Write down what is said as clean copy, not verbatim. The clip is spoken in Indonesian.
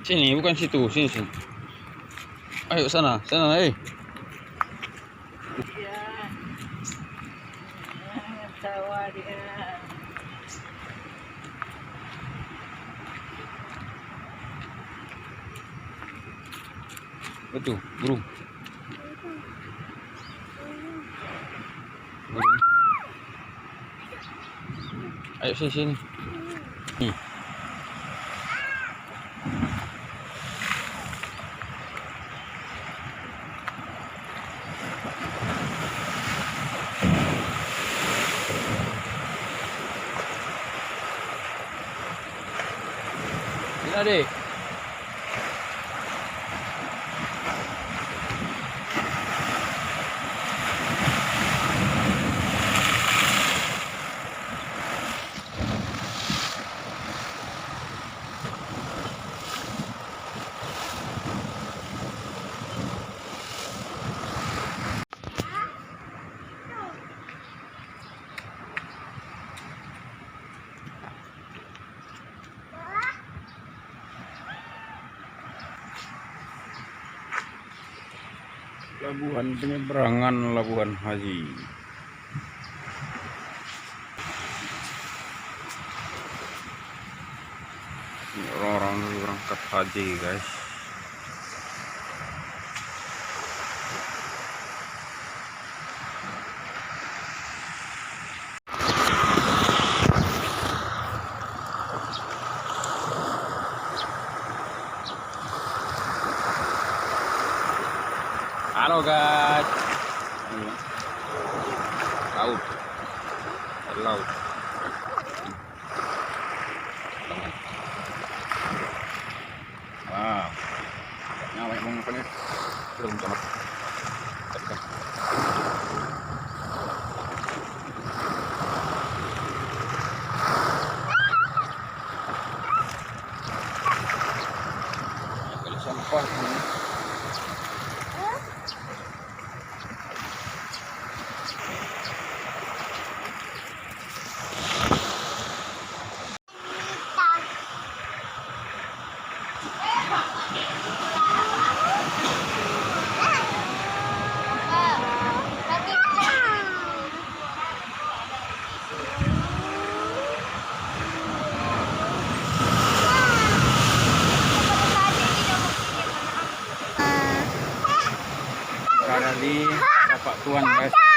Sini, bukan situ. Sini, sini. Ayo sana, sana, eh. Iya. Tawa dia. Betul, burung. Burung. Ayo sini, sini. Nih. Sini, Adik. Pelabuhan penyeberangan Labuhan Haji. Ini orang-orang berangkat haji, guys. Halo, guys. Laut. Laut. Wow. Nyala yang apa nih? Belum tamat. Kali sampah. Berada di Tapak Tuan, guys.